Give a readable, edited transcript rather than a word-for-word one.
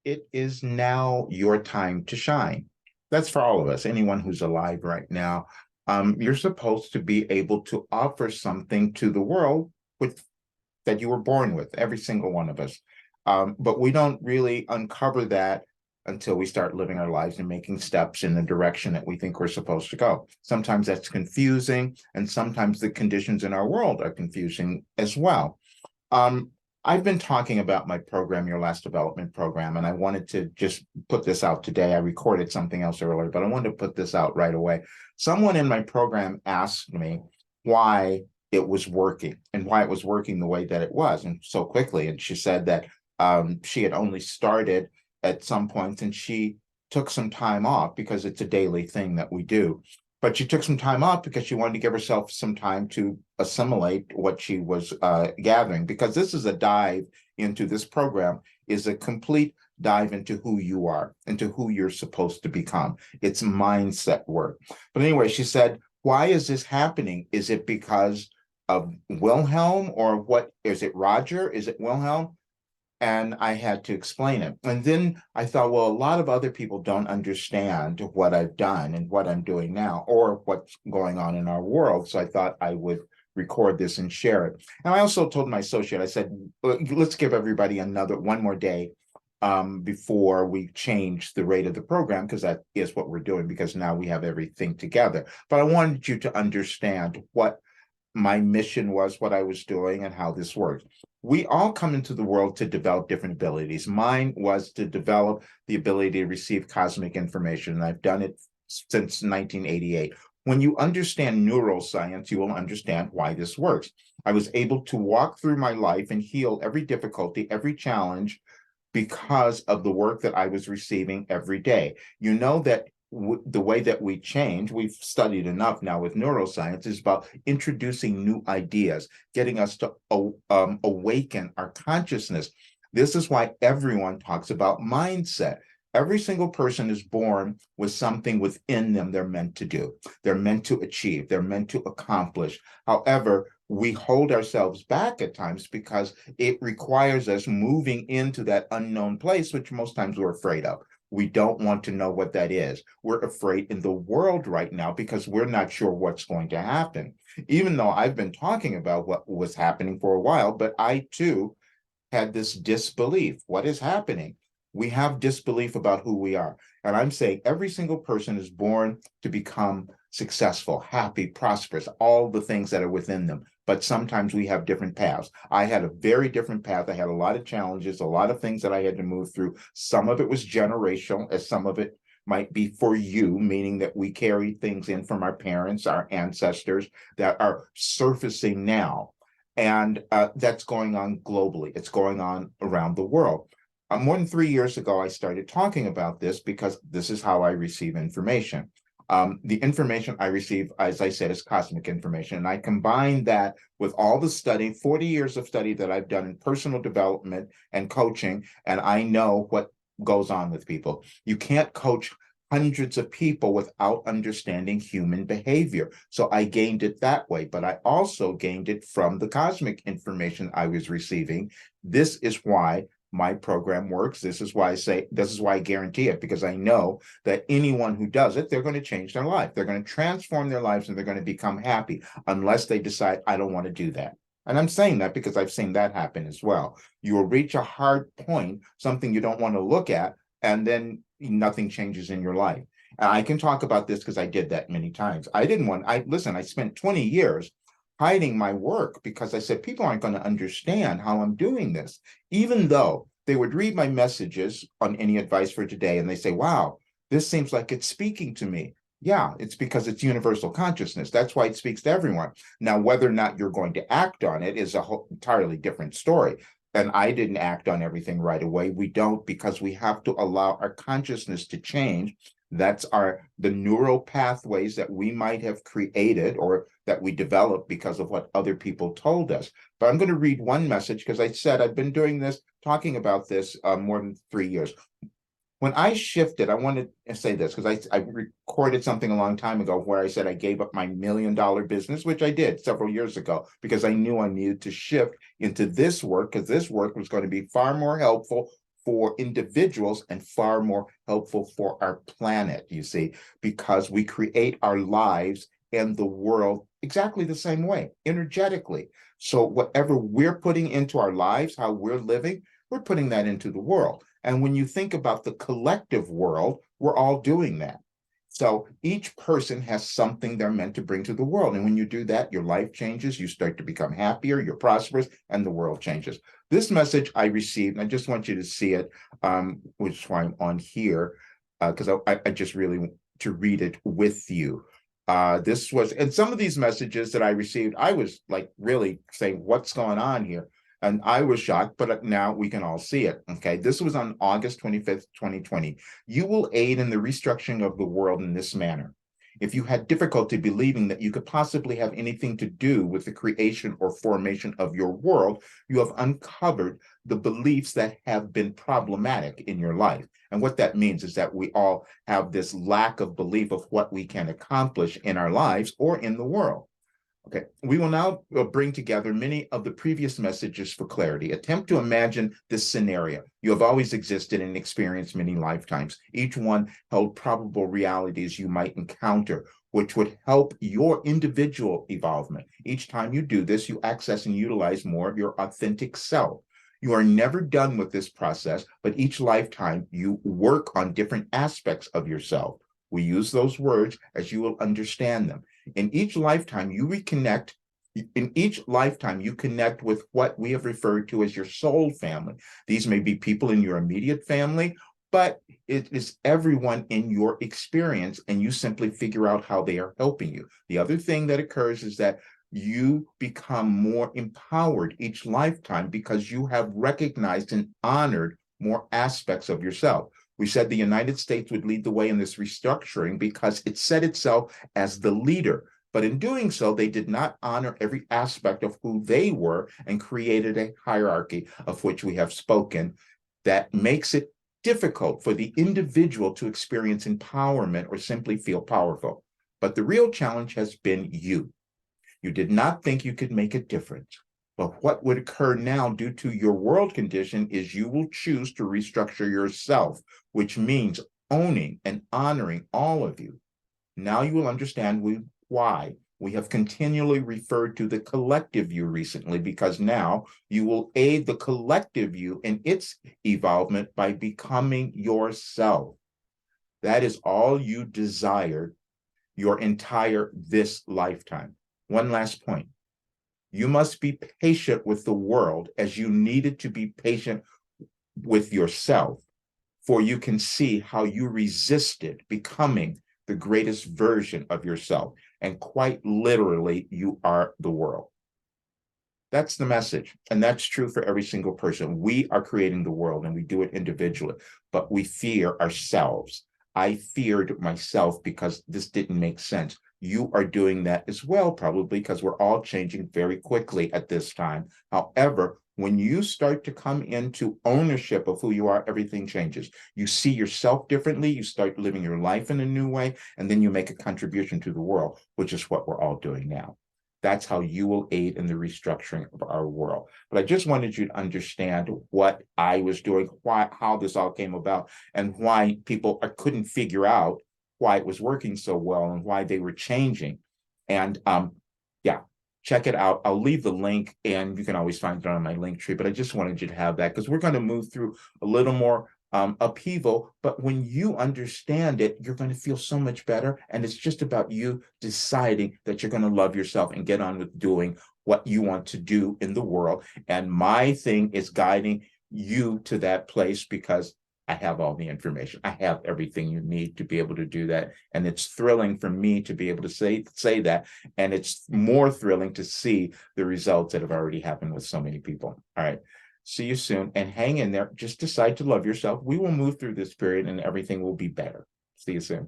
it is now your time to shine. That's for all of us, anyone who's alive right now. You're supposed to be able to offer something to the world with that you were born with, every single one of us. But we don't really uncover that until we start living our lives and making steps in the direction that we think we're supposed to go. Sometimes that's confusing, and sometimes the conditions in our world are confusing as well. Um, I've been talking about my program, Your Last Development Program, and I wanted to just put this out today. I recorded something else earlier, but I wanted to put this out right away. Someone in my program asked me why it was working and why it was working the way that it was and so quickly. And she said that she had only started at some point and she took some time off because it's a daily thing that we do. But she took some time off because she wanted to give herself some time to assimilate what she was gathering, because this is a dive into this program, is a complete dive into who you are, into who you're supposed to become. It's mindset work. But anyway, she said, why is this happening? Is it because of Wilhelm, or what? Is it Roger? Is it Wilhelm? And I had to explain it. And then I thought, well, a lot of other people don't understand what I've done and what I'm doing now, or what's going on in our world. So I thought I would record this and share it. And I also told my associate, I said, let's give everybody one more day before we change the rate of the program, because that is what we're doing, because now we have everything together. But I wanted you to understand what my mission was, what I was doing, and how this works. We all come into the world to develop different abilities. Mine was to develop the ability to receive cosmic information, and I've done it since 1988. When you understand neuroscience, you will understand why this works. I was able to walk through my life and heal every difficulty, every challenge, because of the work that I was receiving every day. You know that the way that we change, we've studied enough now with neuroscience, is about introducing new ideas, getting us to awaken our consciousness. This is why everyone talks about mindset. Every single person is born with something within them they're meant to do. They're meant to achieve. They're meant to accomplish. However, we hold ourselves back at times because it requires us moving into that unknown place, which most times we're afraid of. We don't want to know what that is. We're afraid in the world right now because we're not sure what's going to happen. Even though I've been talking about what was happening for a while, but I too had this disbelief. What is happening? We have disbelief about who we are. And I'm saying every single person is born to become successful, happy, prosperous, all the things that are within them. But sometimes we have different paths. I had a very different path. I had a lot of challenges, a lot of things that I had to move through. Some of it was generational, as some of it might be for you, meaning that we carry things in from our parents, our ancestors, that are surfacing now. And that's going on globally. It's going on around the world. More than 3 years ago, I started talking about this because this is how I receive information. The information I receive, as I said, is cosmic information. And I combine that with all the study, 40 years of study that I've done in personal development and coaching, and I know what goes on with people. You can't coach hundreds of people without understanding human behavior. So I gained it that way, but I also gained it from the cosmic information I was receiving. This is why my program works. This is why I guarantee it, because I know that anyone who does it, they're going to change their life. They're going to transform their lives and they're going to become happy, unless they decide, I don't want to do that. And I'm saying that because I've seen that happen as well. You will reach a hard point, something you don't want to look at, and then nothing changes in your life. And I can talk about this because I did that many times. I spent 20 years hiding my work because I said, people aren't going to understand how I'm doing this, even though they would read my messages on Any Advice for Today and they say, wow, this seems like it's speaking to me. Yeah, it's because it's universal consciousness. That's why it speaks to everyone. Now, whether or not you're going to act on it is a whole entirely different story. And I didn't act on everything right away. We don't, because we have to allow our consciousness to change. That's the neural pathways that we might have created or that we developed because of what other people told us. But I'm going to read one message because I said I've been doing this, talking about this more than 3 years. When I shifted, I wanted to say this because I recorded something a long time ago where I said I gave up my $1 million business, which I did several years ago, because I knew I needed to shift into this work, because this work was going to be far more helpful for individuals and far more helpful for our planet, you see, because we create our lives and the world exactly the same way, energetically. So whatever we're putting into our lives, how we're living, we're putting that into the world. And when you think about the collective world, we're all doing that. So each person has something they're meant to bring to the world. And when you do that, your life changes, you start to become happier, you're prosperous, and the world changes. This message I received, and I just want you to see it, which is why I'm on here, because I just really want to read it with you. This was, and some of these messages that I received, I was like really saying, what's going on here? And I was shocked, but now we can all see it. Okay. This was on August 25th, 2020. You will aid in the restructuring of the world in this manner. If you had difficulty believing that you could possibly have anything to do with the creation or formation of your world, you have uncovered the beliefs that have been problematic in your life. And what that means is that we all have this lack of belief of what we can accomplish in our lives or in the world. Okay, we will now bring together many of the previous messages for clarity. Attempt to imagine this scenario. You have always existed and experienced many lifetimes. Each one held probable realities you might encounter, which would help your individual evolvement. Each time you do this, you access and utilize more of your authentic self. You are never done with this process, but each lifetime you work on different aspects of yourself. We use those words as you will understand them. In each lifetime, you reconnect. In each lifetime, you connect with what we have referred to as your soul family. These may be people in your immediate family, but it is everyone in your experience, and you simply figure out how they are helping you. The other thing that occurs is that you become more empowered each lifetime because you have recognized and honored more aspects of yourself. We said the United States would lead the way in this restructuring because it set itself as the leader. But in doing so, they did not honor every aspect of who they were and created a hierarchy of which we have spoken that makes it difficult for the individual to experience empowerment or simply feel powerful. But the real challenge has been you. You did not think you could make a difference. But what would occur now due to your world condition is you will choose to restructure yourself, which means owning and honoring all of you. Now you will understand why we have continually referred to the collective you recently, because now you will aid the collective you in its evolvement by becoming yourself. That is all you desired your entire this lifetime. One last point. You must be patient with the world as you needed to be patient with yourself, for you can see how you resisted becoming the greatest version of yourself. And quite literally, you are the world. That's the message. And that's true for every single person. We are creating the world and we do it individually, but we fear ourselves. I feared myself because this didn't make sense. You are doing that as well, probably because we're all changing very quickly at this time. However, when you start to come into ownership of who you are, everything changes. You see yourself differently, you start living your life in a new way, and then you make a contribution to the world, which is what we're all doing now. That's how you will aid in the restructuring of our world. But I just wanted you to understand what I was doing, how this all came about, and why people couldn't figure out why it was working so well and why they were changing. And yeah, check it out. I'll leave the link, and you can always find it on my Linktree. But I just wanted you to have that because we're going to move through a little more upheaval, but when you understand it, you're going to feel so much better. And it's just about you deciding that you're going to love yourself and get on with doing what you want to do in the world. And my thing is guiding you to that place because I have all the information. I have everything you need to be able to do that. And it's thrilling for me to be able to say that. And it's more thrilling to see the results that have already happened with so many people. All right. See you soon and hang in there. Just decide to love yourself. We will move through this period and everything will be better. See you soon.